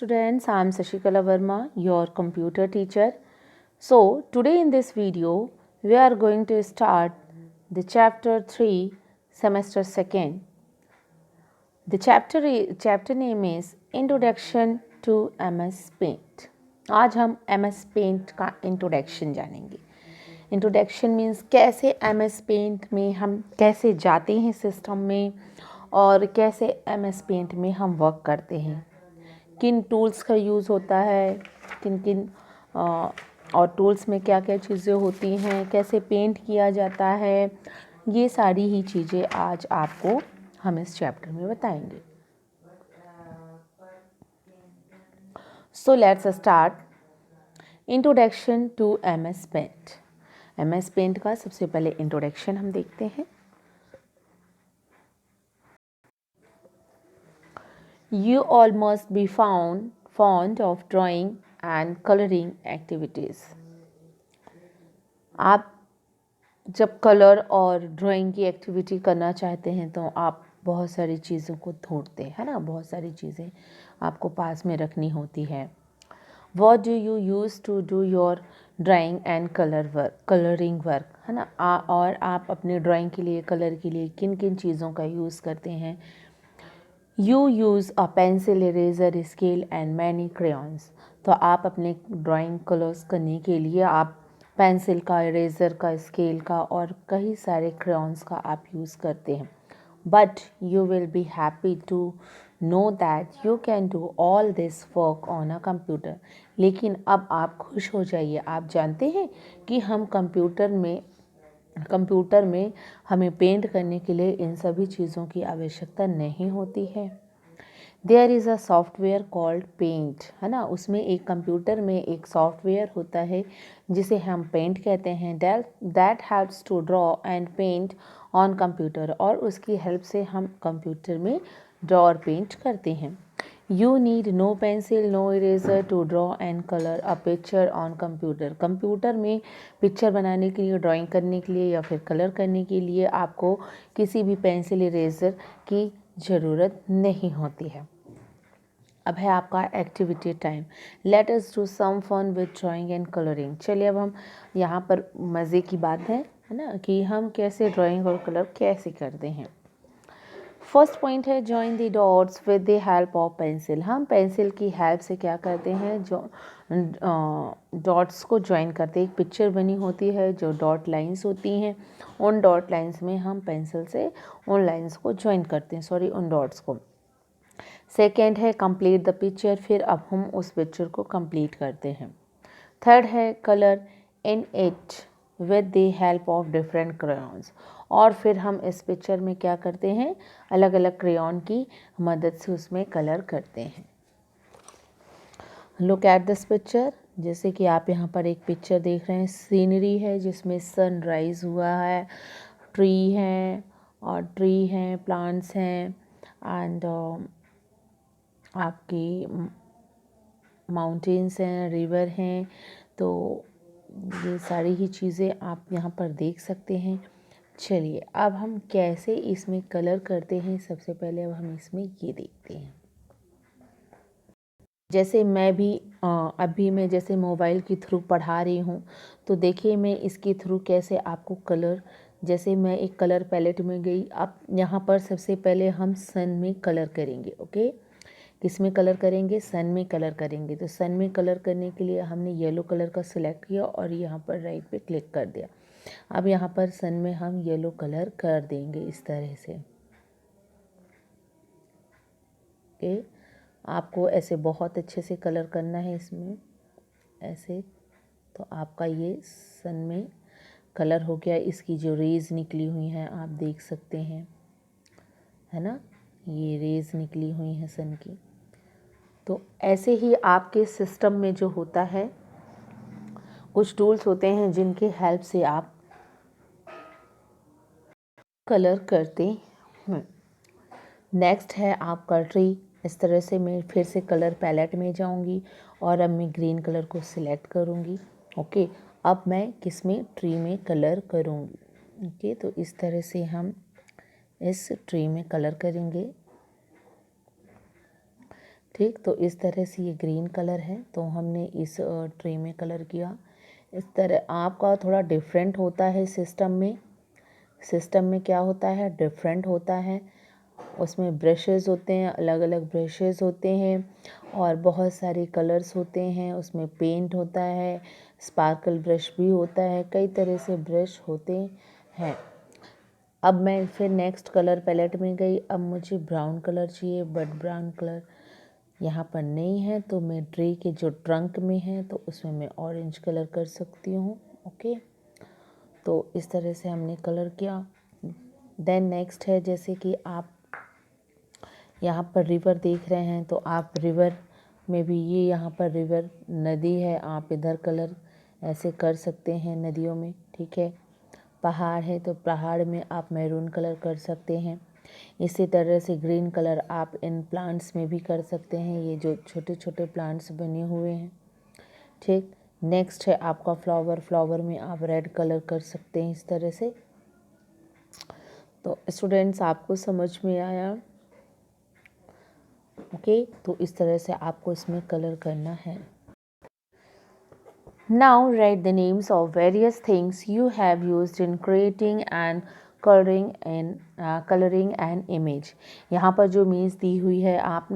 Students, I am Sashikala Verma, your computer teacher. So, today in this video, we are going to start the chapter 3, semester 2nd. The chapter name is Introduction to MS Paint. आज हम MS Paint का introduction जानेंगे. Introduction means कैसे MS Paint में हम कैसे जाते हैं सिस्टम में और कैसे MS Paint में हम वर्क करते हैं, किन टूल्स का यूज़ होता है, किन किन और टूल्स में क्या क्या चीज़ें होती हैं, कैसे पेंट किया जाता है, ये सारी ही चीज़ें आज आपको हम इस चैप्टर में बताएंगे. So let's start. Introduction to MS paint. MS paint का सबसे पहले इंट्रोडक्शन हम देखते हैं. You all must be fond of drawing and coloring activities. आप जब कलर और ड्राइंग की एक्टिविटी करना चाहते हैं तो आप बहुत सारी चीज़ों को ढूंढते हैं ना, बहुत सारी चीज़ें आपको पास में रखनी होती है. What do you use to do your drawing and colouring work है ना. और आप अपने ड्राइंग के लिए, कलर के लिए किन किन चीज़ों का यूज़ करते हैं. You use a pencil, eraser, scale and many crayons. तो आप अपने ड्राइंग कलर्स करने के लिए आप पेंसिल का, इरेज़र का, स्केल का और कई सारे क्रेयॉन्स का आप यूज़ करते हैं. But you will be happy to know that you can do all this work on a computer. लेकिन अब आप खुश हो जाइए, आप जानते हैं कि हम कंप्यूटर में हमें पेंट करने के लिए इन सभी चीज़ों की आवश्यकता नहीं होती है. There is a software called paint है ना. उसमें एक कंप्यूटर में एक सॉफ्टवेयर होता है जिसे हम पेंट कहते हैं. That helps to draw and paint on computer. और उसकी हेल्प से हम कंप्यूटर में ड्रॉ और पेंट करते हैं. You need no pencil, no eraser to draw and colour a picture on computer. Computer में पिक्चर बनाने के लिए, ड्राइंग करने के लिए या फिर कलर करने के लिए आपको किसी भी पेंसिल, इरेजर की ज़रूरत नहीं होती है. अब है आपका activity time. Let us do some fun with drawing and colouring. चलिए अब हम यहाँ पर मज़े की बात है ना, कि हम कैसे ड्राइंग और कलर कैसे करते हैं. फर्स्ट पॉइंट है join the dots with the help of pencil. हम पेंसिल की हेल्प से क्या करते हैं, जो डॉट्स को ज्वाइन करते हैं. एक पिक्चर बनी होती है, जो डॉट लाइंस होती हैं, उन डॉट लाइंस में हम पेंसिल से उन लाइंस को ज्वाइन करते हैं, उन डॉट्स को. सेकेंड है कंप्लीट द पिक्चर. फिर अब हम उस पिक्चर को कंप्लीट करते हैं. थर्ड है colour in it with the help of different crayons. और फिर हम इस पिक्चर में क्या करते हैं, अलग अलग क्रेयॉन की मदद से उसमें कलर करते हैं. Look at this picture. जैसे कि आप यहाँ पर एक पिक्चर देख रहे हैं, सीनरी है जिसमें सनराइज हुआ है, ट्री हैं, प्लांट्स हैं एंड आपकी माउंटेन्स हैं, रिवर हैं. तो ये सारी ही चीज़ें आप यहाँ पर देख सकते हैं. चलिए अब हम कैसे इसमें कलर करते हैं, सबसे पहले अब हम इसमें ये देखते हैं. जैसे अभी मैं जैसे मोबाइल के थ्रू पढ़ा रही हूँ, तो देखिए मैं इसके थ्रू कैसे आपको कलर, जैसे मैं एक कलर पैलेट में गई. अब यहाँ पर सबसे पहले हम सन में कलर करेंगे. ओके, किस में कलर करेंगे, सन में कलर करेंगे. तो सन में कलर करने के लिए हमने येलो कलर का सिलेक्ट किया और यहाँ पर राइट पे क्लिक कर दिया. अब यहाँ पर सन में हम येलो कलर कर देंगे इस तरह से. ओके, आपको ऐसे बहुत अच्छे से कलर करना है इसमें ऐसे. तो आपका ये सन में कलर हो गया. इसकी जो रेज़ निकली हुई हैं आप देख सकते हैं, है ना, ये रेज़ निकली हुई हैं सन की. तो ऐसे ही आपके सिस्टम में जो होता है, कुछ टूल्स होते हैं जिनकी हेल्प से आप कलर करते हैं. नेक्स्ट है आपका ट्री. इस तरह से मैं फिर से कलर पैलेट में जाऊंगी और अब मैं ग्रीन कलर को सिलेक्ट करूंगी. ओके, अब मैं किस में, ट्री में कलर करूंगी. ओके, तो इस तरह से हम इस ट्री में कलर करेंगे. ठीक, तो इस तरह से ये ग्रीन कलर है, तो हमने इस ट्रे में कलर किया। इस तरह आपका थोड़ा डिफरेंट होता है सिस्टम में क्या होता है, डिफरेंट होता है। उसमें ब्रशेज़ होते हैं, अलग अलग ब्रशेज़ होते हैं और बहुत सारे कलर्स होते हैं। उसमें पेंट होता है, स्पार्कल ब्रश भी होता है, कई तरह से ब्रश होते हैं। अब मैं फिर नेक्स्ट कलर पैलेट में गई। अब मुझे ब्राउन कलर चाहिए, बट ब्राउन कलर यहाँ पर नहीं है, तो मैं ट्री के जो ट्रंक में है तो उसमें मैं ऑरेंज कलर कर सकती हूँ। ओके, तो इस तरह से हमने कलर किया। देन नेक्स्ट है, जैसे कि आप यहाँ पर रिवर देख रहे हैं, तो आप रिवर में भी ये यहाँ पर रिवर नदी है, आप इधर कलर ऐसे कर सकते हैं नदियों में। ठीक है, पहाड़ है तो पहाड़ में आप मैरून कलर कर सकते हैं। इसी तरह से ग्रीन कलर आप इन प्लांट्स में भी कर सकते हैं, ये जो छोटे छोटे प्लांट्स बने हुए हैं। ठीक, नेक्स्ट है आपका फ्लावर में आप रेड कलर कर सकते हैं इस तरह से। तो स्टूडेंट्स, आपको समझ में आया? ओके, तो इस तरह से आपको इसमें कलर करना है। Now write the names of various things you have used in creating and coloring an image। यहाँ पर जो इमेज दी हुई है, आप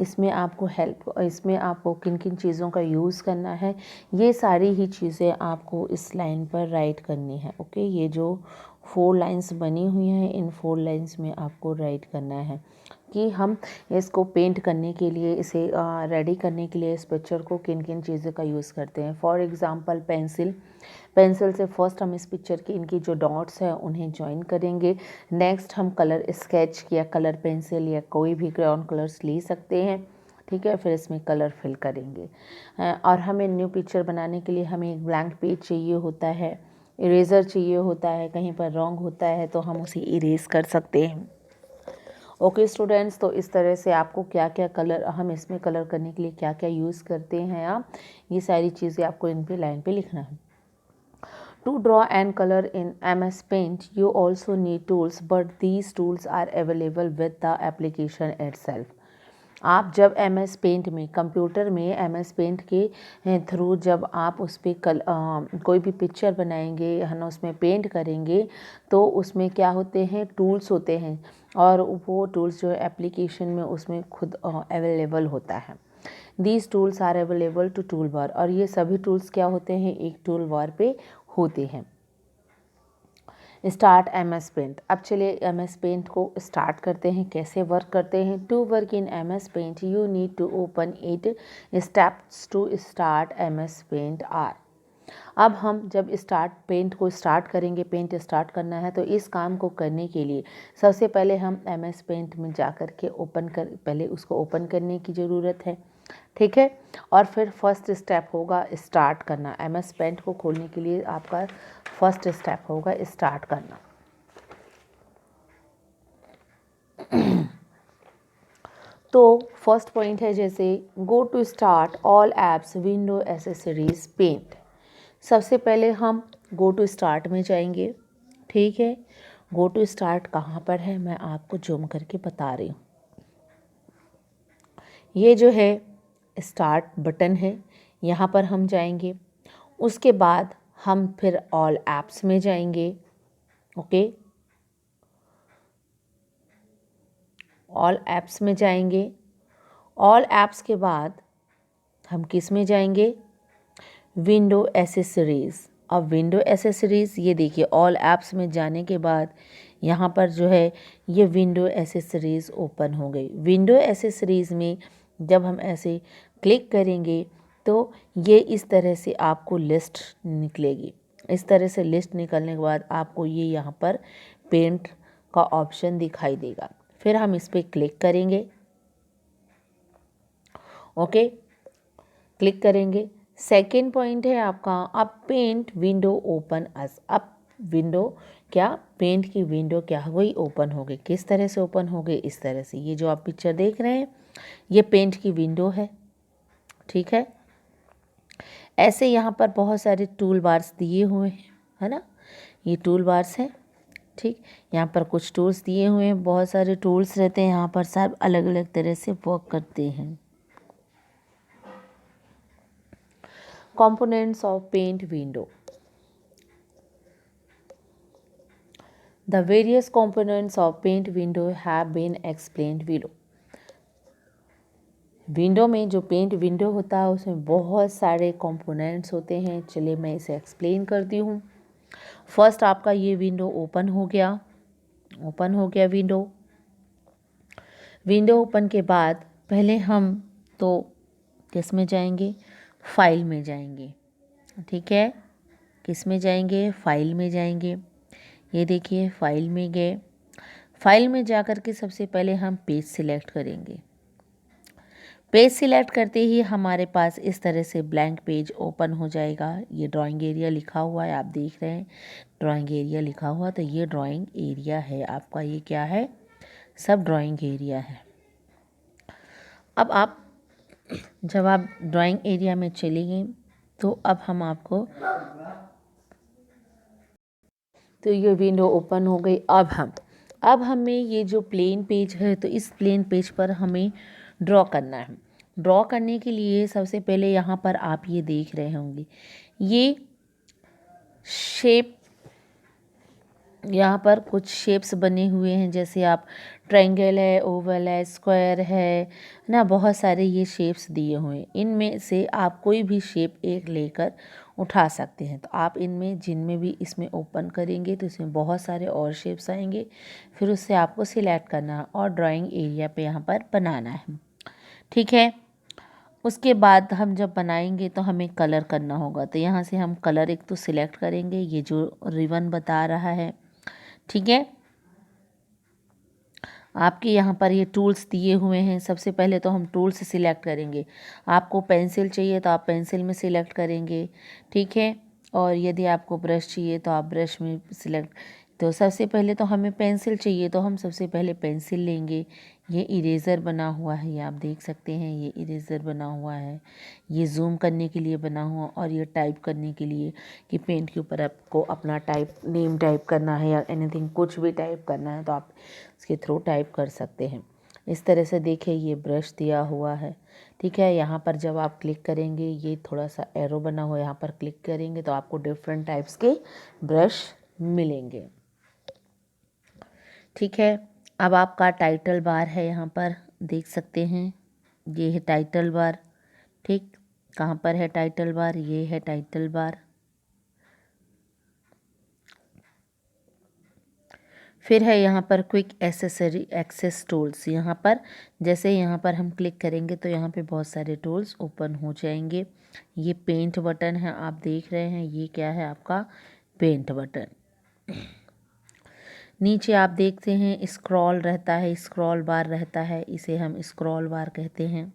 इसमें आपको किन किन चीज़ों का यूज़ करना है, ये सारी ही चीज़ें आपको इस लाइन पर राइट करनी है। ओके, ये जो 4 लाइन्स बनी हुई हैं, इन 4 लाइन्स में आपको राइट करना है कि हम इसको पेंट करने के लिए, इसे रेडी करने के लिए इस पिक्चर को किन किन चीज़ों का यूज़ करते हैं। फॉर एग्ज़ाम्पल पेंसिल से फर्स्ट हम इस पिक्चर की इनकी जो डॉट्स हैं उन्हें ज्वाइन करेंगे। नेक्स्ट हम कलर स्केच या कलर पेंसिल या कोई भी क्रेयॉन कलर्स ले सकते हैं। ठीक है, फिर इसमें कलर फिल करेंगे। और हमें न्यू पिक्चर बनाने के लिए हमें एक ब्लैंक पेज चाहिए होता है, इरेज़र चाहिए होता है, कहीं पर रॉन्ग होता है तो हम उसे इरेज कर सकते हैं। ओके स्टूडेंट्स, तो इस तरह से आपको क्या क्या कलर, हम इसमें कलर करने के लिए क्या क्या यूज़ करते हैं, आप ये सारी चीज़ें आपको इन पे लाइन पे लिखना है। To draw and color in MS Paint, you also need tools, but these tools are available with the application itself. आप जब MS पेंट में, कंप्यूटर में MS पेंट के थ्रू जब आप उस पर कोई भी पिक्चर बनाएंगे है ना, उसमें पेंट करेंगे, तो उसमें क्या होते हैं, टूल्स होते हैं, और वो टूल्स जो एप्लीकेशन में उसमें खुद अवेलेबल होता है। These tools are available to tool bar, और ये सभी टूल्स क्या होते हैं, एक टूल बार पे होते हैं। Start MS paint. अब चलिए MS पेंट को स्टार्ट करते हैं, कैसे वर्क करते हैं। To work in MS paint you need to open it. Steps to start MS paint are. अब हम जब पेंट को स्टार्ट करेंगे, पेंट स्टार्ट करना है, तो इस काम को करने के लिए सबसे पहले हम MS पेंट में जा कर के पहले उसको ओपन करने की ज़रूरत है। ठीक है, और फिर फर्स्ट स्टेप होगा स्टार्ट करना। MS पेंट को खोलने के लिए आपका फर्स्ट स्टेप होगा स्टार्ट करना। तो फर्स्ट पॉइंट है, जैसे go to start all apps window accessories paint. सबसे पहले हम गो टू स्टार्ट में जाएंगे। ठीक है, गो टू स्टार्ट कहाँ पर है, मैं आपको जूम करके बता रही हूँ। ये जो है स्टार्ट बटन है, यहाँ पर हम जाएंगे। उसके बाद हम फिर ऑल एप्स में जाएंगे। ओके, ऑल एप्स में जाएंगे। ऑल एप्स के बाद हम किस में जाएंगे, विंडो एसेसरीज़। अब विंडो एसेसरीज़, ये देखिए ऑल एप्स में जाने के बाद यहाँ पर जो है ये विंडो एसेसरीज़ ओपन हो गई। विंडो एसेसरीज़ में जब हम ऐसे क्लिक करेंगे तो ये इस तरह से आपको लिस्ट निकलेगी। इस तरह से लिस्ट निकलने के बाद आपको ये यहाँ पर पेंट का ऑप्शन दिखाई देगा। फिर हम इस पर क्लिक करेंगे। ओके, क्लिक करेंगे। सेकेंड पॉइंट है आपका, अब पेंट विंडो ओपन अस। अब विंडो क्या, पेंट की विंडो क्या हो गई, ओपन हो गई। किस तरह से ओपन हो गई, इस तरह से। ये जो आप पिक्चर देख रहे हैं ये पेंट की विंडो है। ठीक है, ऐसे यहाँ पर बहुत सारे टूल बार्स दिए हुए हैं, है ना, ये टूल बार्स हैं। ठीक, यहाँ पर कुछ टूल्स दिए हुए हैं, बहुत सारे टूल्स रहते हैं यहाँ पर, सब अलग अलग तरह से वर्क करते हैं। Components of paint window. The various components of paint window have been explained below. Window में जो पेंट विंडो होता है उसमें बहुत सारे कंपोनेंट्स होते हैं। चलिए मैं इसे एक्सप्लेन करती हूँ। फर्स्ट आपका ये विंडो ओपन हो गया विंडो। विंडो ओपन के बाद पहले हम तो किस में जाएंगे, फाइल में जाएंगे। ठीक है, किस में जाएंगे, फाइल में जाएंगे। ये देखिए फाइल में गए। फाइल में जाकर के सबसे पहले हम पेज सिलेक्ट करेंगे। पेज सिलेक्ट करते ही हमारे पास इस तरह से ब्लैंक पेज ओपन हो जाएगा। ये ड्राइंग एरिया लिखा हुआ है, आप देख रहे हैं ड्राइंग एरिया लिखा हुआ, तो ये ड्राइंग एरिया है आपका। ये क्या है, सब ड्राइंग एरिया है। अब आप जब आप ड्राइंग एरिया में चले गए तो अब हम आपको, तो ये विंडो ओपन हो गई। अब हमें ये जो प्लेन पेज है तो इस प्लेन पेज पर हमें ड्रॉ करना है। ड्रॉ करने के लिए सबसे पहले यहाँ पर आप ये देख रहे होंगे ये शेप, यहाँ पर कुछ शेप्स बने हुए हैं, जैसे आप ट्रायंगल है, ओवल है, स्क्वायर है ना, बहुत सारे ये शेप्स दिए हुए हैं। इनमें से आप कोई भी शेप एक लेकर उठा सकते हैं। तो आप इनमें जिनमें भी इसमें ओपन करेंगे तो इसमें बहुत सारे और शेप्स आएंगे। फिर उससे आपको सिलेक्ट करना है और ड्राइंग एरिया पे यहाँ पर बनाना है। ठीक है, उसके बाद हम जब बनाएंगे तो हमें कलर करना होगा। तो यहाँ से हम कलर एक तो सिलेक्ट करेंगे, ये जो रिबन बता रहा है। ठीक है, आपके यहाँ पर ये टूल्स दिए हुए हैं। सबसे पहले तो हम टूल्स सिलेक्ट करेंगे। आपको पेंसिल चाहिए तो आप पेंसिल में सिलेक्ट करेंगे। ठीक है, और यदि आपको ब्रश चाहिए तो आप ब्रश में सिलेक्ट। तो सबसे पहले तो हमें पेंसिल चाहिए तो हम सबसे पहले पेंसिल लेंगे। ये इरेज़र बना हुआ है, ये आप देख सकते हैं, ये इरेज़र बना हुआ है। ये जूम करने के लिए बना हुआ, और ये टाइप करने के लिए कि पेंट के ऊपर आपको अपना नेम टाइप करना है या एनीथिंग कुछ भी टाइप करना है तो आप इसके थ्रू टाइप कर सकते हैं। इस तरह से देखिए ये ब्रश दिया हुआ है। ठीक है, यहाँ पर जब आप क्लिक करेंगे ये थोड़ा सा एरो बना हुआ है, यहाँ पर क्लिक करेंगे तो आपको डिफरेंट टाइप्स के ब्रश मिलेंगे। ठीक है, अब आपका टाइटल बार है, यहाँ पर देख सकते हैं, ये है टाइटल बार। ठीक, कहाँ पर है टाइटल बार, ये है टाइटल बार। फिर है यहाँ पर क्विक एसेसरी एक्सेस टूल्स। यहाँ पर जैसे यहाँ पर हम क्लिक करेंगे तो यहाँ पे बहुत सारे टूल्स ओपन हो जाएंगे। ये पेंट बटन है, आप देख रहे हैं, ये क्या है आपका पेंट बटन। नीचे आप देखते हैं स्क्रॉल रहता है, स्क्रॉल बार रहता है, इसे हम स्क्रॉल बार कहते हैं।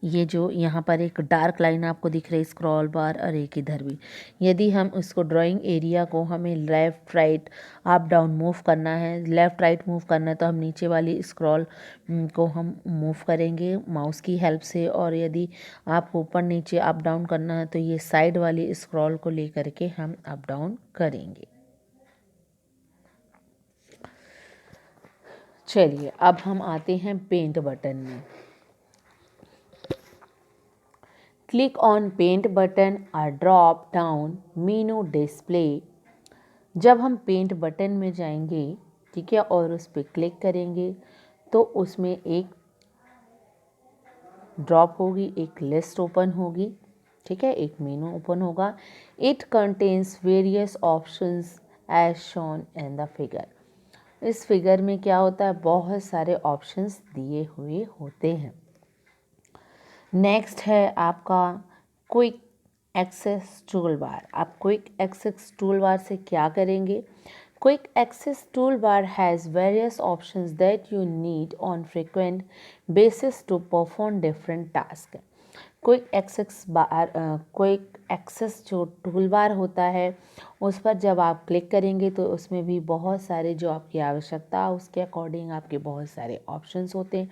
ये जो यहाँ पर एक डार्क लाइन आपको दिख रही है स्क्रॉल बार, और एक इधर भी। यदि हम उसको ड्राइंग एरिया को हमें left right up down move करना है, लेफ़्ट राइट मूव करना है तो हम नीचे वाली स्क्रॉल को हम मूव करेंगे माउस की हेल्प से, और यदि आपको ऊपर नीचे अप डाउन करना है तो ये साइड वाली स्क्रॉल को लेकर के हम अप डाउन करेंगे। चलिए अब हम आते हैं पेंट बटन में। क्लिक ऑन पेंट बटन, और ड्रॉप डाउन मेनू डिस्प्ले। जब हम पेंट बटन में जाएंगे, ठीक है, और उस पर क्लिक करेंगे तो उसमें एक ड्रॉप होगी, एक लिस्ट ओपन होगी। ठीक है, एक मेनू ओपन होगा। It contains various options as shown in the figure. इस फिगर में क्या होता है, बहुत सारे ऑप्शंस दिए हुए होते हैं। नेक्स्ट है आपका क्विक एक्सेस टूल बार। आप क्विक एक्सेस टूल बार से क्या करेंगे? Quick access tool bar has various options that you need on frequent basis to perform different task. Quick access जो टूल बार होता है उस पर जब आप क्लिक करेंगे तो उसमें भी बहुत सारे जो आपकी आवश्यकता है उसके अकॉर्डिंग आपके बहुत सारे ऑप्शंस होते हैं।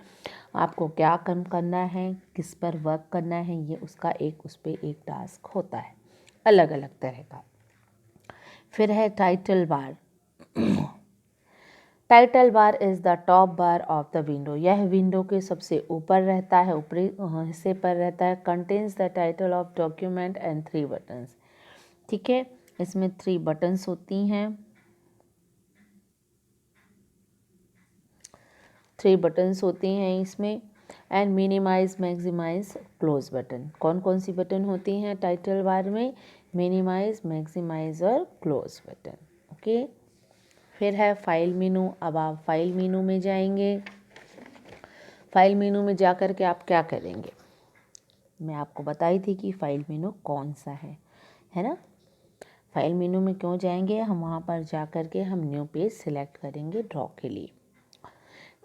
आपको क्या काम करना है, किस पर वर्क करना है, ये उसका उस पर एक टास्क होता है अलग अलग तरह का। फिर है title bar. Title bar is the top bar of the window, यह विंडो के सबसे ऊपर रहता है, ऊपरी हिस्से पर रहता है। Contains the title of document and 3 buttons, ठीक है, इसमें 3 बटन्स होती हैं, 3 बटन्स होती हैं इसमें। And minimize, maximize, close button, कौन कौन सी बटन होती हैं टाइटल बार में? मिनिमाइज, मैक्सिमाइज और क्लोज बटन। ओके, फिर है फाइल मेनू। अब आप फाइल मेनू में जाएंगे। फाइल मेनू में जा कर के आप क्या करेंगे? मैं आपको बताई थी कि फाइल मेनू कौन सा है ना। फाइल मेनू में क्यों जाएंगे? हम वहाँ पर जा कर के हम न्यू पेज सिलेक्ट करेंगे ड्रॉ के लिए।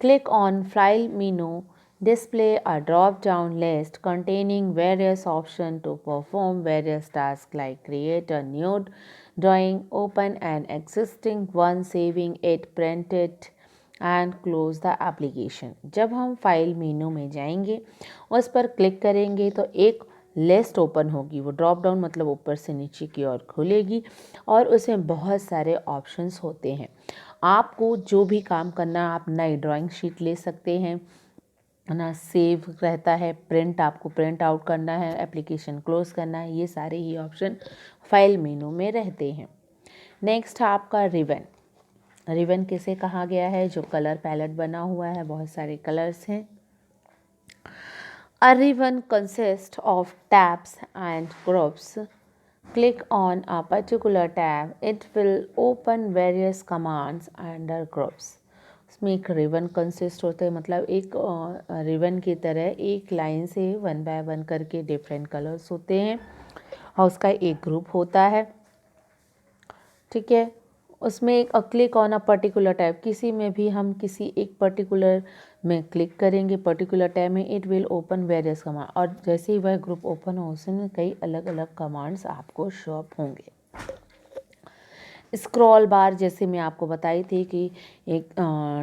Click on file menu, display a drop-down list containing various options to perform various tasks like create a new drawing, open an existing one, saving it, print it and close the application। जब हम file menu में जाएंगे, उस पर click करेंगे तो एक list open होगी। वो ड्रॉप डाउन मतलब ऊपर से नीचे की ओर खुलेगी और उसमें बहुत सारे ऑप्शंस होते हैं। आपको जो भी काम करना, आप नई ड्राइंग शीट ले सकते हैं ना, सेव रहता है, प्रिंट आपको प्रिंट आउट करना है, एप्लीकेशन क्लोज करना है, ये सारे ही ऑप्शन फाइल मेनू में रहते हैं। नेक्स्ट है आपका रिबन। रिबन किसे कहा गया है? जो कलर पैलेट बना हुआ है, बहुत सारे कलर्स हैं। A ribbon consist of tabs and groups. Click on a particular tab, it will open various commands under groups। उसमें एक रिबन कंसिस्ट होता है, मतलब एक रिबन की तरह एक लाइन से 1 बाय 1 करके डिफरेंट कलर्स होते हैं और उसका एक ग्रुप होता है, ठीक है। उसमें एक click on a particular tab, किसी में भी हम किसी एक पर्टिकुलर में क्लिक करेंगे, पर्टिकुलर टैब में, it will open various command, और जैसे ही वह ग्रुप ओपन हो उसमें कई अलग अलग कमांड्स आपको शो अप होंगे। स्क्रॉल बार, जैसे मैं आपको बताई थी कि एक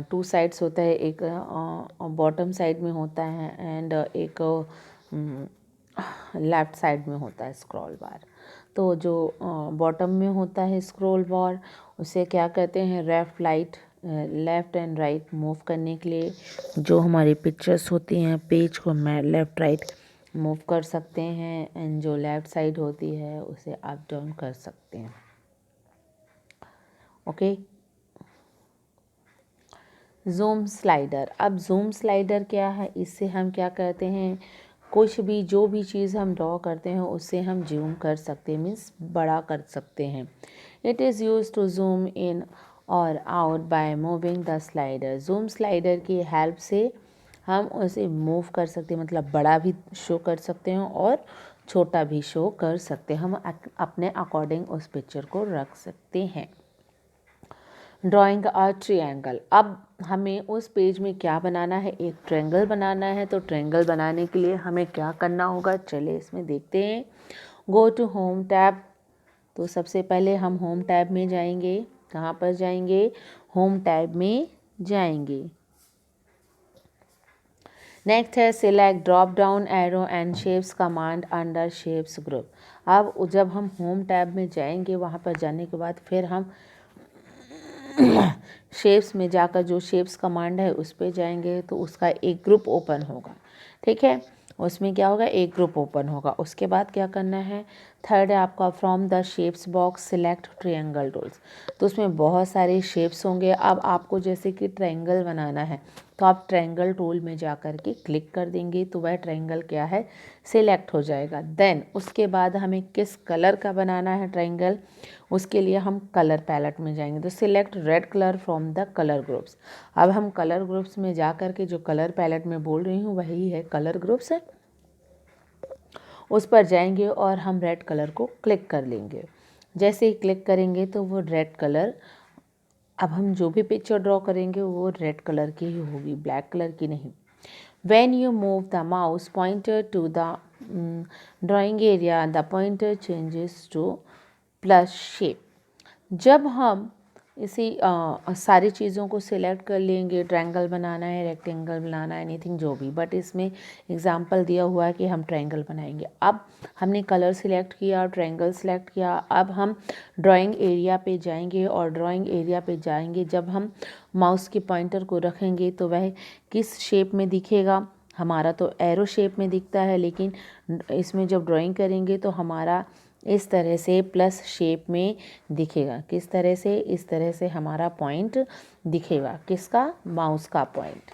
2 साइड्स होता है, एक बॉटम साइड में होता है एंड एक लेफ़्ट साइड में होता है स्क्रॉल बार। तो जो बॉटम में होता है स्क्रॉल बार, उसे क्या कहते हैं? लेफ़्ट एंड राइट मूव करने के लिए जो हमारी पिक्चर्स होती हैं, पेज को मैं लेफ़्ट राइट मूव कर सकते हैं, एंड जो लेफ़्ट साइड होती है उसे अप डाउन कर सकते हैं। Okay, zoom slider. अब जूम स्लाइडर क्या है? इससे हम क्या करते हैं, कुछ भी जो भी चीज़ हम ड्रॉ करते हैं उससे हम जूम कर सकते हैं, मीन्स बड़ा कर सकते हैं। It is use to zoom in और out by moving the slider. Zoom slider की हेल्प से हम उसे मूव कर सकते हैं, मतलब बड़ा भी शो कर सकते हैं और छोटा भी शो कर सकते हैं। हम अपने अकॉर्डिंग उस पिक्चर को रख सकते हैं। Drawing a triangle. अब हमें उस पेज में क्या बनाना है? एक ट्रायंगल बनाना है। तो ट्रायंगल बनाने के लिए हमें क्या करना होगा? चलिए इसमें देखते हैं। Go to home tab. तो सबसे पहले हम होम टैब में जाएंगे। कहाँ पर जाएंगे? होम टैब में जाएंगे। नेक्स्ट है select drop down arrow and shapes command under shapes group. अब जब हम होम टैब में जाएंगे, वहाँ पर जाने के बाद फिर हम शेप्स में जाकर जो शेप्स कमांड है उस पर जाएंगे तो उसका एक ग्रुप ओपन होगा, ठीक है। उसमें क्या होगा? एक ग्रुप ओपन होगा। उसके बाद क्या करना है? थर्ड है आपका from the shapes box select triangle tools. तो उसमें बहुत सारे शेप्स होंगे। अब आपको जैसे कि ट्रायंगल बनाना है तो आप ट्रायंगल टूल में जा कर के क्लिक कर देंगे तो वह ट्रायंगल क्या है? सिलेक्ट हो जाएगा। देन उसके बाद हमें किस कलर का बनाना है ट्रायंगल, उसके लिए हम कलर पैलेट में जाएंगे। तो select red colour from the colour groups. अब हम कलर ग्रुप्स में जा कर के जो कलर पैलेट में बोल रही हूँ वही है कलर ग्रुप्स है, उस पर जाएंगे और हम रेड कलर को क्लिक कर लेंगे। जैसे ही क्लिक करेंगे तो वो रेड कलर, अब हम जो भी पिक्चर ड्रॉ करेंगे वो रेड कलर की ही होगी, ब्लैक कलर की नहीं। When you move the mouse pointer to the drawing area, the pointer changes to plus shape। जब हम इसी सारी चीज़ों को सिलेक्ट कर लेंगे, ट्रायंगल बनाना है, रेक्टेंगल बनाना है, एनीथिंग जो भी, बट इसमें एग्जांपल दिया हुआ है कि हम ट्रायंगल बनाएंगे। अब हमने कलर सिलेक्ट किया, ट्रायंगल सिलेक्ट किया, अब हम ड्राइंग एरिया पे जाएंगे और ड्राइंग एरिया पे जाएंगे जब हम माउस के पॉइंटर को रखेंगे तो वह किस शेप में दिखेगा। हमारा तो एरो शेप में दिखता है, लेकिन इसमें जब ड्राइंग करेंगे तो हमारा इस तरह से प्लस शेप में दिखेगा। किस तरह से? इस तरह से हमारा पॉइंट दिखेगा। किसका? माउस का पॉइंट।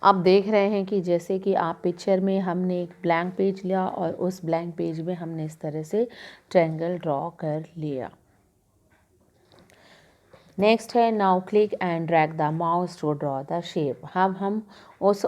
आप देख रहे हैं कि जैसे कि आप पिक्चर में हमने एक ब्लैंक पेज लिया और उस ब्लैंक पेज में हमने इस तरह से ट्रायंगल ड्रॉ कर लिया। नेक्स्ट है now click and drag the mouse to draw the shape. अब हम उस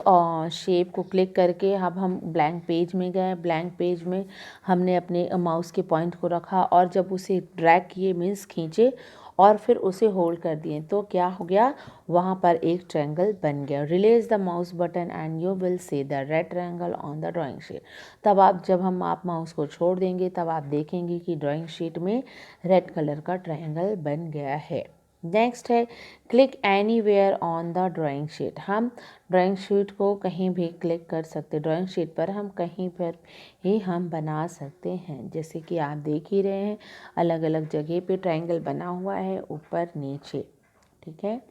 शेप को क्लिक करके अब हम ब्लैंक पेज में गए। ब्लैंक पेज में हमने अपने माउस के पॉइंट को रखा और जब उसे ड्रैग किए मीन्स खींचे और फिर उसे होल्ड कर दिए तो क्या हो गया, वहाँ पर एक ट्रायंगल बन गया। Release the mouse button and you will see the red triangle on the drawing sheet. तब आप माउस को छोड़ देंगे तब आप देखेंगे कि ड्राइंग शीट में रेड कलर का ट्रायंगल बन गया है। नेक्स्ट है click anywhere on the drawing sheet. हम ड्राइंग शीट को कहीं भी क्लिक कर सकते, ड्राइंग शीट पर हम कहीं पर ही हम बना सकते हैं। जैसे कि आप देख ही रहे हैं अलग अलग जगह पे ट्रायंगल बना हुआ है, ऊपर नीचे। ठीक है।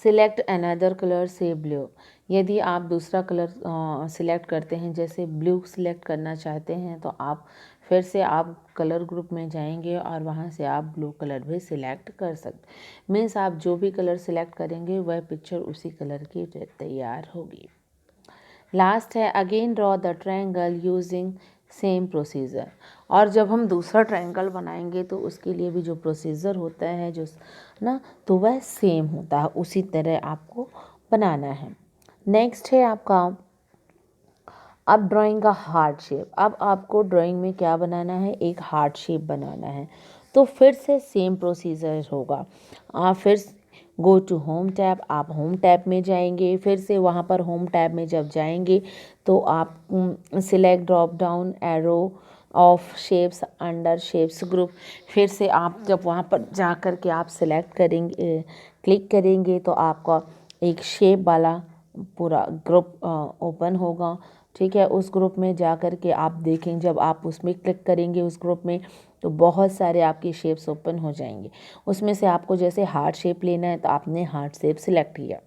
सिलेक्ट अनदर कलर से ब्लू। यदि आप दूसरा कलर सिलेक्ट करते हैं, जैसे ब्लू सिलेक्ट करना चाहते हैं, तो आप फिर से आप कलर ग्रुप में जाएंगे और वहाँ से आप ब्लू कलर भी सिलेक्ट कर सकते। मीन्स आप जो भी कलर सिलेक्ट करेंगे वह पिक्चर उसी कलर की तैयार होगी। लास्ट है again draw the triangle using same procedure. और जब हम दूसरा ट्रायंगल बनाएंगे तो उसके लिए भी जो प्रोसीजर होता है जो ना, तो वह सेम होता है, उसी तरह आपको बनाना है। नेक्स्ट है आपका अब ड्राइंग का हार्ट शेप। अब आपको ड्राइंग में क्या बनाना है, एक हार्ट शेप बनाना है। तो फिर से सेम प्रोसीजर होगा। आप फिर गो टू होम टैब, आप होम टैब में जाएंगे। फिर से वहाँ पर होम टैब में जब जाएंगे तो आप select drop down arrow of shapes under shapes group. फिर से आप जब वहाँ पर जा कर के आप सिलेक्ट करेंगे, क्लिक करेंगे तो आपका एक शेप वाला पूरा ग्रुप ओपन होगा। ठीक है। उस ग्रुप में जा कर के आप देखें, जब आप उसमें क्लिक करेंगे उस ग्रुप में तो बहुत सारे आपके शेप्स ओपन हो जाएंगे। उसमें से आपको जैसे हार्ट शेप लेना है तो आपने हार्ट शेप सिलेक्ट किया।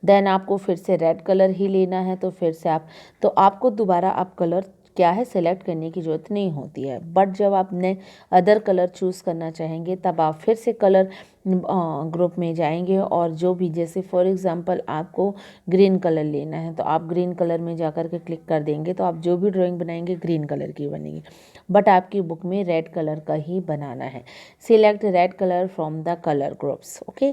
देन आपको फिर से रेड कलर ही लेना है तो फिर से तो आपको दोबारा आप कलर क्या है सिलेक्ट करने की ज़रूरत नहीं होती है। बट जब आपने अदर कलर चूज़ करना चाहेंगे तब आप फिर से कलर ग्रुप में जाएंगे और जो भी, जैसे फॉर एग्जांपल आपको ग्रीन कलर लेना है तो आप ग्रीन कलर में जाकर के क्लिक कर देंगे तो आप जो भी ड्राइंग बनाएंगे ग्रीन कलर की बनेगी। बट आपकी बुक में रेड कलर का ही बनाना है। Select red colour from the colour groups. Okay.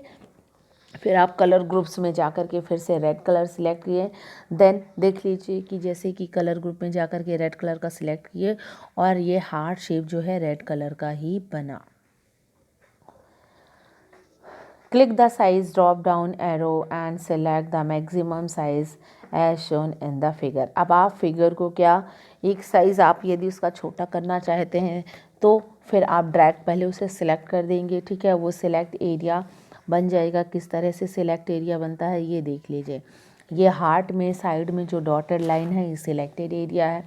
फिर आप कलर ग्रुप्स में जाकर के फिर से रेड कलर सिलेक्ट किए। देन देख लीजिए कि जैसे कि कलर ग्रुप में जाकर के रेड कलर का सिलेक्ट किए और ये हार्ट शेप जो है रेड कलर का ही बना। Click the size drop down arrow and select the maximum size as shown in the figure. अब आप फिगर को क्या एक साइज़ आप यदि उसका छोटा करना चाहते हैं तो फिर आप ड्रैग पहले उसे सिलेक्ट कर देंगे। ठीक है। वो सिलेक्ट एरिया बन जाएगा। किस तरह से सिलेक्ट एरिया बनता है ये देख लीजिए। ये हार्ट में साइड में जो डॉटेड लाइन है ये सिलेक्टेड एरिया है।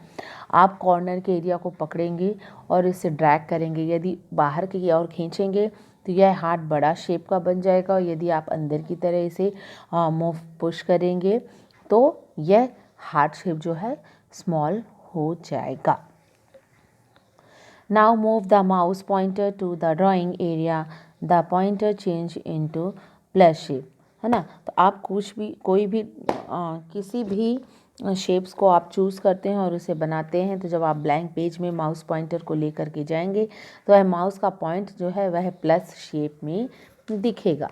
आप कॉर्नर के एरिया को पकड़ेंगे और इसे ड्रैग करेंगे। यदि बाहर की ओर खींचेंगे तो यह हार्ट बड़ा शेप का बन जाएगा और यदि आप अंदर की तरह इसे मूव पुश करेंगे तो यह हार्ट शेप जो है स्मॉल हो जाएगा। Now move the mouse pointer to the drawing area. The pointer change into plus shape, है ना। तो आप कोई भी किसी भी शेप्स को आप चूज़ करते हैं और उसे बनाते हैं तो जब आप ब्लैंक पेज में माउस पॉइंटर को लेकर के जाएंगे तो वह माउस का पॉइंट जो है वह प्लस शेप में दिखेगा।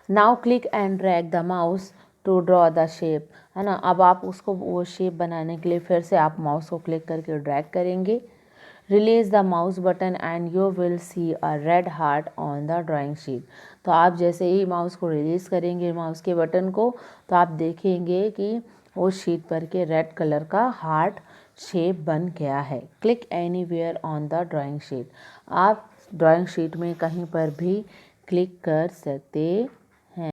Now click and drag the mouse to draw the shape, है ना। अब आप उसको वो शेप बनाने के लिए फिर से आप माउस को क्लिक करके ड्रैग करेंगे। Release the mouse button and you will see a red heart on the drawing sheet. तो आप जैसे ही माउस को रिलीज़ करेंगे माउस के बटन को तो आप देखेंगे कि उस शीट पर के रेड कलर का हार्ट शेप बन गया है। Click anywhere on the drawing sheet. आप ड्राइंग शीट में कहीं पर भी क्लिक कर सकते हैं।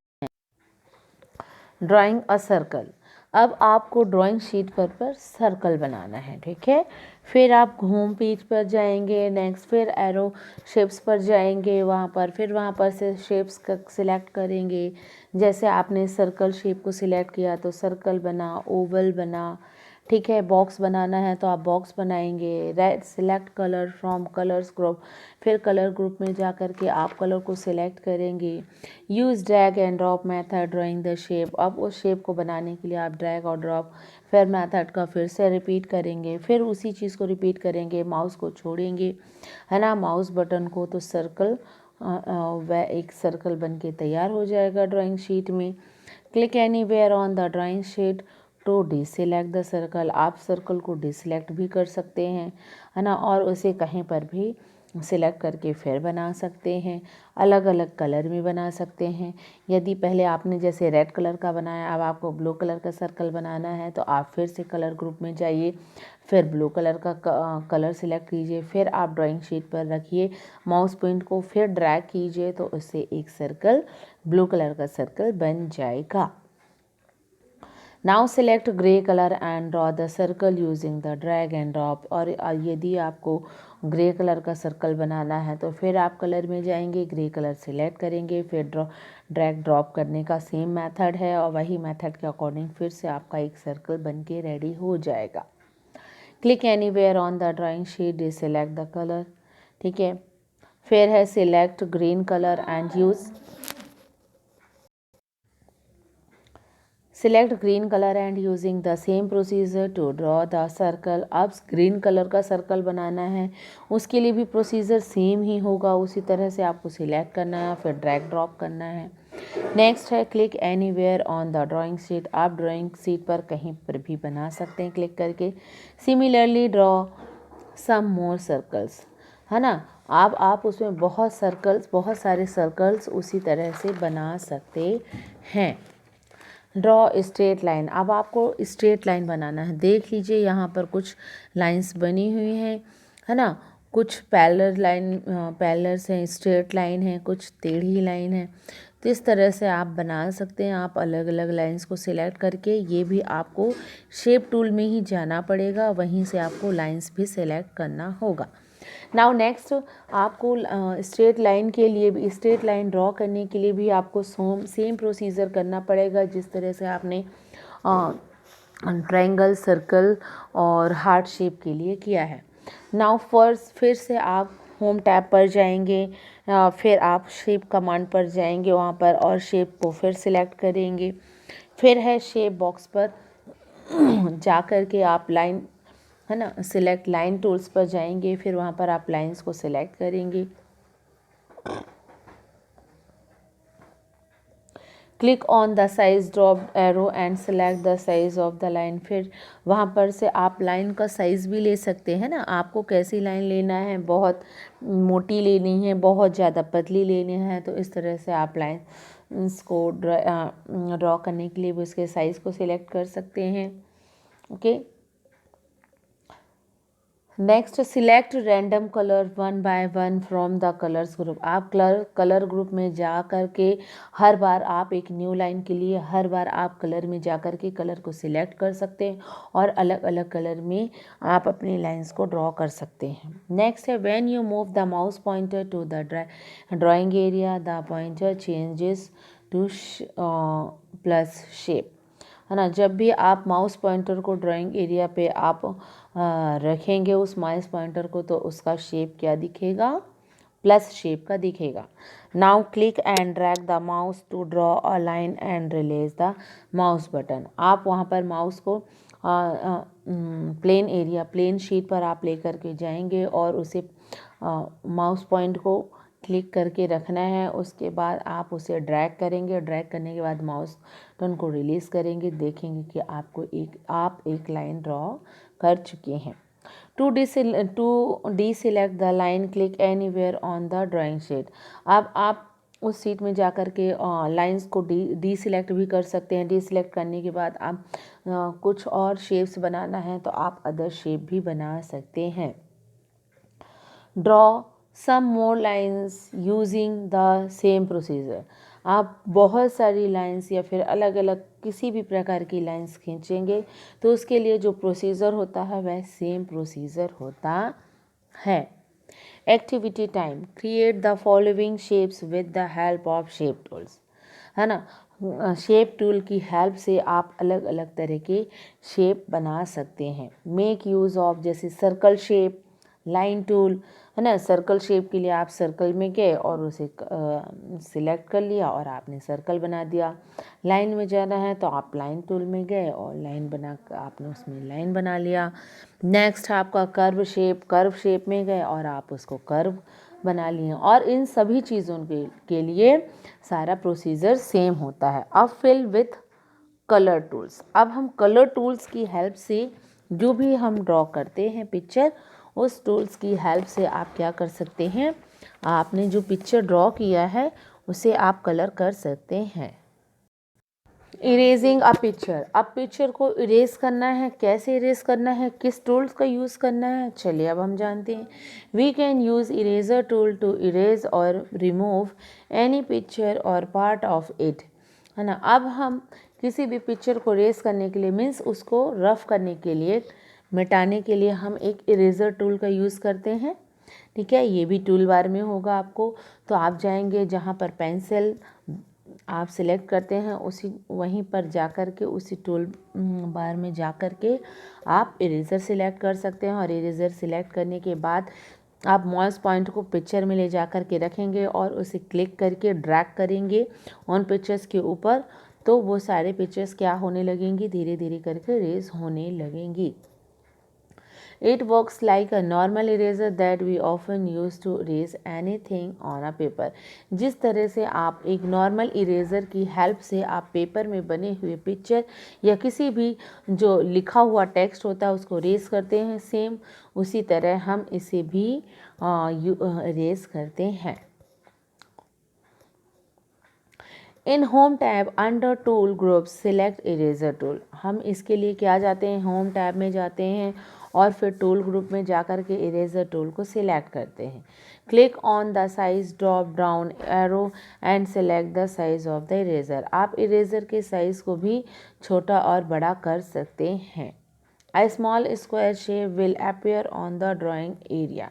Drawing a circle. अब आपको ड्राइंग शीट पर सर्कल बनाना है, ठीक है। फिर आप होम पेज पर जाएंगे, नेक्स्ट फिर एरो शेप्स पर जाएंगे, वहाँ पर से शेप्स का सिलेक्ट करेंगे। जैसे आपने सर्कल शेप को सिलेक्ट किया तो सर्कल बना, ओवल बना, ठीक है। बॉक्स बनाना है तो आप बॉक्स बनाएंगे। Red select colour from colours group, फिर कलर ग्रुप में जा कर के आप कलर को सिलेक्ट करेंगे। Use drag and drop method drawing the shape. अब उस शेप को बनाने के लिए आप ड्रैग और ड्रॉप फिर मेथड का फिर से रिपीट करेंगे। फिर उसी चीज़ को रिपीट करेंगे, माउस को छोड़ेंगे, है ना, माउस बटन को, तो सर्कल वह एक सर्कल बन के तैयार हो जाएगा ड्राइंग शीट में। Click anywhere on the drawing sheet to deselect the circle. आप सर्कल को डिसेलेक्ट भी कर सकते हैं, है ना, और उसे कहीं पर भी सिलेक्ट करके फिर बना सकते हैं। अलग अलग कलर में बना सकते हैं। यदि पहले आपने जैसे रेड कलर का बनाया, अब आपको ब्लू कलर का सर्कल बनाना है तो आप फिर से कलर ग्रुप में जाइए, फिर ब्लू कलर का कलर सिलेक्ट कीजिए, फिर आप ड्राइंग शीट पर रखिए माउस पॉइंट को, फिर ड्रैग कीजिए तो उससे एक सर्कल, ब्लू कलर का सर्कल बन जाएगा। Now select grey colour and draw the circle using the drag and drop. और यदि आपको ग्रे कलर का सर्कल बनाना है तो फिर आप कलर में जाएंगे, ग्रे कलर सिलेक्ट करेंगे, फिर ड्रैग ड्रॉप करने का सेम मेथड है और वही मेथड के अकॉर्डिंग फिर से आपका एक सर्कल बन के रेडी हो जाएगा। Click anywhere on the drawing sheet, deselect the colour, ठीक है। फिर है select green colour and use Select green color and using the same procedure to draw the circle। अब ग्रीन कलर का सर्कल बनाना है, उसके लिए भी प्रोसीजर सेम ही होगा, उसी तरह से आपको सिलेक्ट करना है, फिर ड्रैग ड्रॉप करना है। नेक्स्ट है click anywhere on the drawing sheet. आप ड्राइंग शीट पर कहीं पर भी बना सकते हैं क्लिक करके। सिमिलरली ड्रॉ सम मोर सर्कल्स, है ना। आप उसमें बहुत सारे सर्कल्स उसी तरह से बना सकते हैं। Draw straight line. अब आपको स्ट्रेट लाइन बनाना है। देख लीजिए यहाँ पर कुछ लाइंस बनी हुई हैं, है ना, कुछ पैरेलल्स हैं, स्ट्रेट लाइन है, कुछ टेढ़ी लाइन है। तो इस तरह से आप बना सकते हैं। आप अलग अलग लाइंस को सिलेक्ट करके, ये भी आपको शेप टूल में ही जाना पड़ेगा, वहीं से आपको लाइंस भी सिलेक्ट करना होगा। नाउ नेक्स्ट आपको स्ट्रेट लाइन के लिए भी, स्ट्रेट लाइन ड्रॉ करने के लिए भी आपको सेम प्रोसीजर करना पड़ेगा जिस तरह से आपने ट्रायंगल, सर्कल और हार्ट शेप के लिए किया है। नाउ फिर से आप होम टैब पर जाएंगे, फिर आप शेप कमांड पर जाएंगे वहाँ पर और शेप को फिर सिलेक्ट करेंगे। फिर है शेप बॉक्स पर जा कर के आप लाइन, है ना, सिलेक्ट लाइन टूल्स पर जाएंगे, फिर वहाँ पर आप लाइंस को सिलेक्ट करेंगे। Click on the size drop arrow and select the size of the line. फिर वहाँ पर से आप लाइन का साइज़ भी ले सकते हैं ना, आपको कैसी लाइन लेना है, बहुत मोटी लेनी है, बहुत ज़्यादा पतली लेनी है, तो इस तरह से आप लाइन को ड्रॉ करने के लिए भी उसके साइज़ को सिलेक्ट कर सकते हैं। Okay, next select random colour 1 by 1 from the colours group. आप कलर ग्रुप में जा कर के हर बार आप एक न्यू लाइन के लिए हर बार आप कलर में जा कर के कलर को सिलेक्ट कर सकते हैं और अलग अलग कलर में आप अपनी लाइंस को ड्रॉ कर सकते हैं। नेक्स्ट है when you move the mouse pointer to the drawing area the pointer changes to plus shape, है ना। जब भी आप माउस पॉइंटर को ड्राइंग एरिया पे आप रखेंगे उस माउस पॉइंटर को, तो उसका शेप क्या दिखेगा, प्लस शेप का दिखेगा। Now click and drag the mouse to draw a line and release the mouse button. आप वहाँ पर माउस को प्लेन शीट पर आप लेकर के जाएंगे और उसे माउस पॉइंट को क्लिक करके रखना है। उसके बाद आप उसे ड्रैग करेंगे, ड्रैग करने के बाद माउस बटन को रिलीज़ करेंगे, देखेंगे कि आप एक लाइन ड्रॉ कर चुके हैं। To deselect the line click anywhere on the drawing sheet. अब आप उस शीट में जा कर के लाइंस को डी सिलेक्ट भी कर सकते हैं। डी सिलेक्ट करने के बाद आप कुछ और शेप्स बनाना है तो आप अदर शेप भी बना सकते हैं। Draw some more lines using the same procedure. आप बहुत सारी लाइंस या फिर अलग अलग किसी भी प्रकार की लाइंस खींचेंगे तो उसके लिए जो प्रोसीजर होता है वह सेम प्रोसीजर होता है। Activity time, create the following shapes with the help of shape tools, है ना। शेप टूल की हेल्प से आप अलग अलग तरह के शेप बना सकते हैं। मेक यूज़ ऑफ, जैसे सर्कल शेप, लाइन टूल, है ना। सर्कल शेप के लिए आप सर्कल में गए और उसे सिलेक्ट कर लिया और आपने सर्कल बना दिया। लाइन में जाना है तो आप लाइन टूल में गए और लाइन बना आपने उसमें लाइन बना लिया। नेक्स्ट आपका कर्व शेप में गए और आप उसको कर्व बना लिए। और इन सभी चीज़ों के लिए सारा प्रोसीजर सेम होता है। अब फिल विथ कलर टूल्स। अब हम कलर टूल्स की हेल्प से जो भी हम ड्रॉ करते हैं पिक्चर, उस टूल्स की हेल्प से आप क्या कर सकते हैं, आपने जो पिक्चर ड्रॉ किया है उसे आप कलर कर सकते हैं। Erasing a picture. अब पिक्चर को इरेज करना है, कैसे इरेज करना है, किस टूल्स का यूज़ करना है, चलिए अब हम जानते हैं। We can use eraser tool to erase और रिमूव एनी पिक्चर और पार्ट ऑफ इट, है ना। अब हम किसी भी पिक्चर को इरेज करने के लिए, मीन्स उसको रफ करने के लिए, मिटाने के लिए हम एक इरेजर टूल का यूज़ करते हैं। ठीक है, ये भी टूल बार में होगा आपको। तो आप जाएंगे जहाँ पर पेंसिल आप सिलेक्ट करते हैं, उसी वहीं पर जा कर के उसी टूल बार में जा कर के आप इरेज़र सिलेक्ट कर सकते हैं। और इरेज़र सिलेक्ट करने के बाद आप माउस पॉइंट को पिक्चर में ले जा कर के रखेंगे और उसे क्लिक करके ड्रैग करेंगे उन पिक्चर्स के ऊपर, तो वो सारे पिक्चर्स क्या होने लगेंगी, धीरे धीरे करके इरेज होने लगेंगी। It works like a normal eraser that we often use to erase anything on a paper। जिस तरह से आप एक नॉर्मल इरेज़र की हेल्प से आप पेपर में बने हुए पिक्चर या किसी भी जो लिखा हुआ टेक्स्ट होता है उसको इरेज करते हैं, सेम उसी तरह हम इसे भी इरेज करते हैं। In home tab under tool group select eraser tool. हम इसके लिए क्या जाते हैं, होम टैब में जाते हैं और फिर टूल ग्रुप में जाकर के इरेजर टूल को सिलेक्ट करते हैं। Click on the size drop down arrow and select the size of the eraser. आप इरेजर के साइज़ को भी छोटा और बड़ा कर सकते हैं। A small square shape will appear on the drawing area।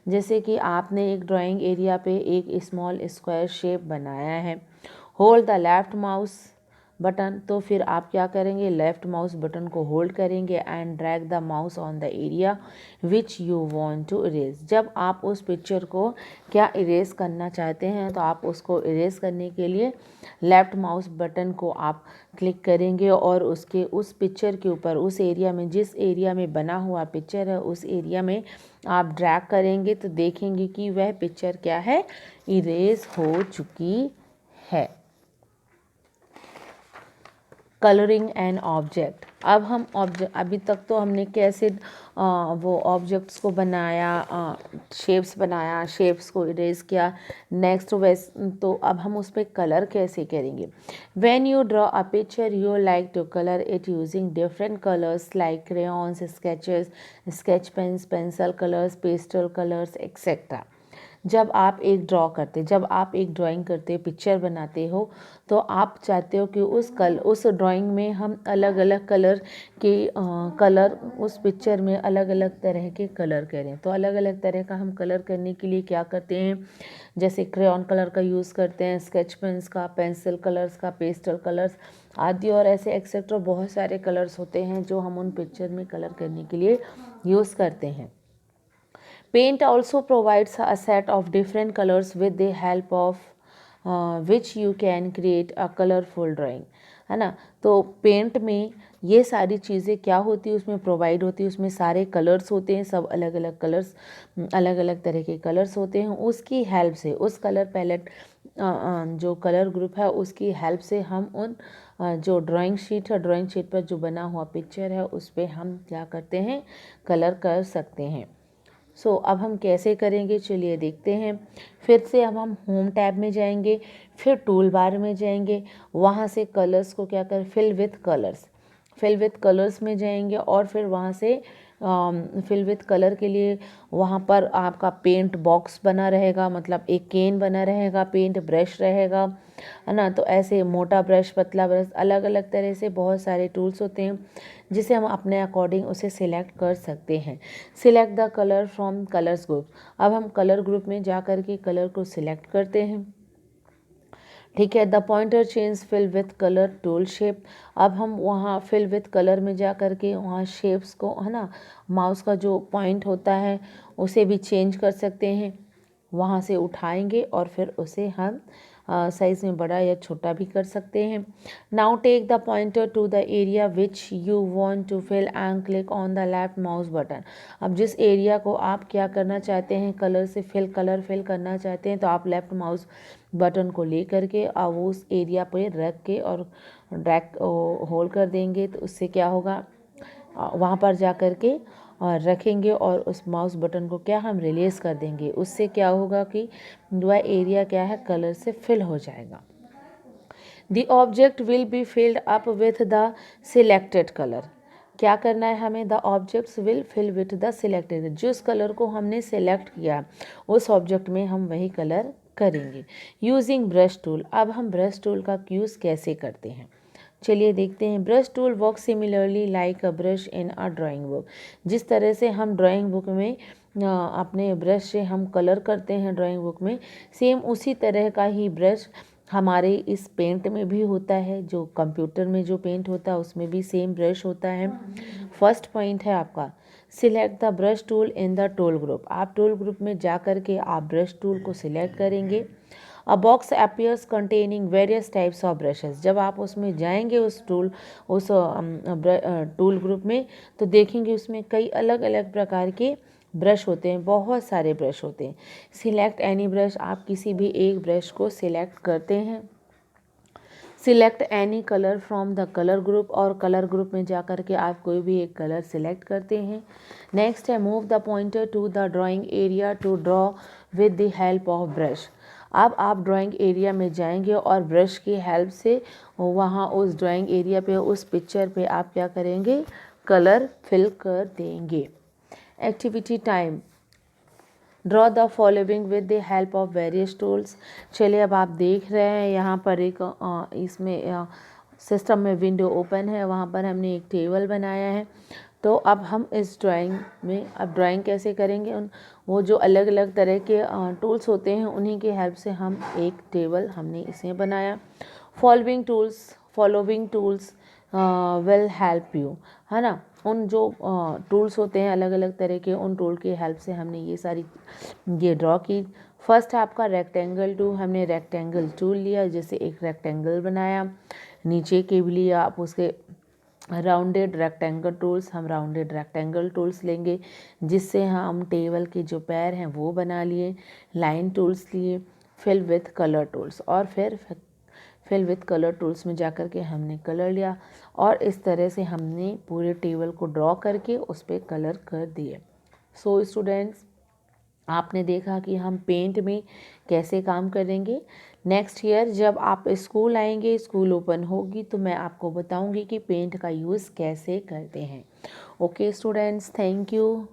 जैसे कि आपने एक ड्राइंग एरिया पे एक स्मॉल स्क्वायर शेप बनाया है। Hold the left mouse button, तो फिर आप क्या करेंगे, लेफ्ट माउस बटन को होल्ड करेंगे and drag the mouse on the area which you want to erase. जब आप उस पिक्चर को क्या इरेज करना चाहते हैं तो आप उसको इरेज करने के लिए लेफ्ट माउस बटन को आप क्लिक करेंगे और उसके उस पिक्चर के ऊपर, उस एरिया में, जिस एरिया में बना हुआ पिक्चर है उस एरिया में आप ड्रैग करेंगे तो देखेंगे कि वह पिक्चर क्या है, इरेज हो चुकी है। Colouring an object. अब हम अभी तक तो हमने कैसे वो ऑब्जेक्ट्स को बनाया, शेप्स बनाया, शेप्स को इरेज किया। नेक्स्ट तो अब हम उस पर कलर कैसे करेंगे। When you draw a picture you like to colour it using different colours like crayons, sketches, sketch pens, pencil colours, pastel colours etcetera. जब आप एक ड्राइंग करते हो, पिक्चर बनाते हो, तो आप चाहते हो कि उस ड्राइंग में हम अलग अलग कलर उस पिक्चर में अलग अलग तरह के कलर करें। तो अलग अलग तरह का हम कलर करने के लिए क्या करते हैं, जैसे क्रेयॉन कलर का यूज़ करते हैं, स्केच पेन्स का, पेंसिल कलर्स का, पेस्टल कलर्स आदि और ऐसे एक्सेट्रा बहुत सारे कलर्स होते हैं जो हम उन पिक्चर में कलर करने के लिए यूज़ करते हैं। Paint also provides a set of different colors with the help of which you can create a colorful drawing, है ना। तो पेंट में ये सारी चीज़ें क्या होती है, उसमें प्रोवाइड होती है, उसमें सारे कलर्स होते हैं, सब अलग अलग कलर्स, अलग अलग तरह के कलर्स होते हैं। उसकी हेल्प से, उस कलर पैलेट जो कलर ग्रुप है उसकी हेल्प से हम उन जो ड्राइंग शीट है, ड्राइंग शीट पर जो बना हुआ पिक्चर है उस पर हम क्या करते हैं, कलर कर सकते हैं। सो अब हम कैसे करेंगे चलिए देखते हैं। फिर से अब हम होम टैब में जाएंगे, फिर टूल बार में जाएंगे, वहाँ से कलर्स को क्या कर फिल विथ कलर्स में जाएंगे और फिर वहाँ से फिल विथ कलर के लिए वहाँ पर आपका पेंट बॉक्स बना रहेगा, मतलब एक केन बना रहेगा, पेंट ब्रश रहेगा, है ना। तो ऐसे मोटा ब्रश, पतला ब्रश, अलग अलग तरह से बहुत सारे टूल्स होते हैं जिसे हम अपने अकॉर्डिंग उसे सिलेक्ट कर सकते हैं। Select the colour from colours group. अब हम कलर ग्रुप में जा कर के कलर को सिलेक्ट करते हैं, ठीक है। The pointer change fill with colour tool shape. अब हम वहाँ फिल विथ कलर में जा कर के वहाँ शेप्स को, है ना, माउस का जो पॉइंट होता है उसे भी चेंज कर सकते हैं। वहाँ से उठाएंगे और फिर उसे हम साइज़ में बड़ा या छोटा भी कर सकते हैं। Now take the pointer to the area which you want to fill and click on the left mouse button. अब जिस एरिया को आप क्या करना चाहते हैं, कलर फिल करना चाहते हैं, तो आप लेफ्ट माउस बटन को ले करके अब उस एरिया पे रख के और ड्रैग होल्ड कर देंगे, तो उससे क्या होगा, वहाँ पर जा कर के और रखेंगे और उस माउस बटन को क्या हम रिलीज़ कर देंगे। उससे क्या होगा कि वह एरिया क्या है, कलर से फिल हो जाएगा। The object will be filled up with the selected colour. क्या करना है हमें, the objects will fill with the selected, जिस कलर को हमने सेलेक्ट किया उस ऑब्जेक्ट में हम वही कलर करेंगे। Using brush tool. अब हम ब्रश टूल का यूज़ कैसे करते हैं चलिए देखते हैं। Brush tool work similarly like a brush in a drawing book. जिस तरह से हम ड्राइंग बुक में अपने ब्रश से हम कलर करते हैं ड्राइंग बुक में, सेम उसी तरह का ही ब्रश हमारे इस पेंट में भी होता है। जो कंप्यूटर में जो पेंट होता है उसमें भी सेम ब्रश होता है। फर्स्ट पॉइंट है आपका, select the brush tool in the tool group. आप टूल ग्रुप में जा कर के आप ब्रश टूल को सिलेक्ट करेंगे। अ box appears containing various types of brushes. जब आप उसमें जाएंगे उस टूल ग्रुप में, तो देखेंगे उसमें कई अलग अलग प्रकार के ब्रश होते हैं, बहुत सारे ब्रश होते हैं। Select any brush. आप किसी भी एक ब्रश को सिलेक्ट करते हैं। Select any colour from the colour group. और कलर ग्रुप में जा कर के आप कोई भी एक कलर सिलेक्ट करते हैं। नेक्स्ट है move the pointer to the drawing area to draw with the help of brush. अब आप ड्राइंग एरिया में जाएंगे और ब्रश की हेल्प से वहाँ उस ड्राइंग एरिया पे, उस पिक्चर पे आप क्या करेंगे, कलर फिल कर देंगे। Activity time. Draw the following with the help of various tools. चलिए अब आप देख रहे हैं यहाँ पर एक इसमें सिस्टम में विंडो ओपन है, वहाँ पर हमने एक टेबल बनाया है। तो अब हम इस ड्राइंग में अब ड्राइंग कैसे करेंगे, वो जो अलग अलग तरह के टूल्स होते हैं उन्हीं की हेल्प से हम एक टेबल हमने इसमें बनाया। Following tools will help you, है ना। उन जो टूल्स होते हैं अलग अलग तरह के, उन टूल की हेल्प से हमने ये ड्रॉ की। फर्स्ट है आपका रेक्टेंगल टूल। हमने रेक्टेंगल टूल लिया, जैसे एक रेक्टेंगल बनाया, नीचे के भी लिया आप उसके राउंडेड रेक्टेंगल टूल्स। हम राउंडेड रेक्टेंगल टूल्स लेंगे, जिससे हम टेबल के जो पैर हैं वो बना लिए। लाइन टूल्स लिए, फिल विथ कलर टूल्स, और फिर फिल विथ कलर टूल्स में जाकर के हमने कलर लिया और इस तरह से हमने पूरे टेबल को ड्रॉ करके उस पर कलर कर दिए। सो स्टूडेंट्स, आपने देखा कि हम पेंट में कैसे काम करेंगे। नेक्स्ट ईयर जब आप स्कूल आएंगे, स्कूल ओपन होगी, तो मैं आपको बताऊंगी कि पेंट का यूज़ कैसे करते हैं। Okay students, thank you.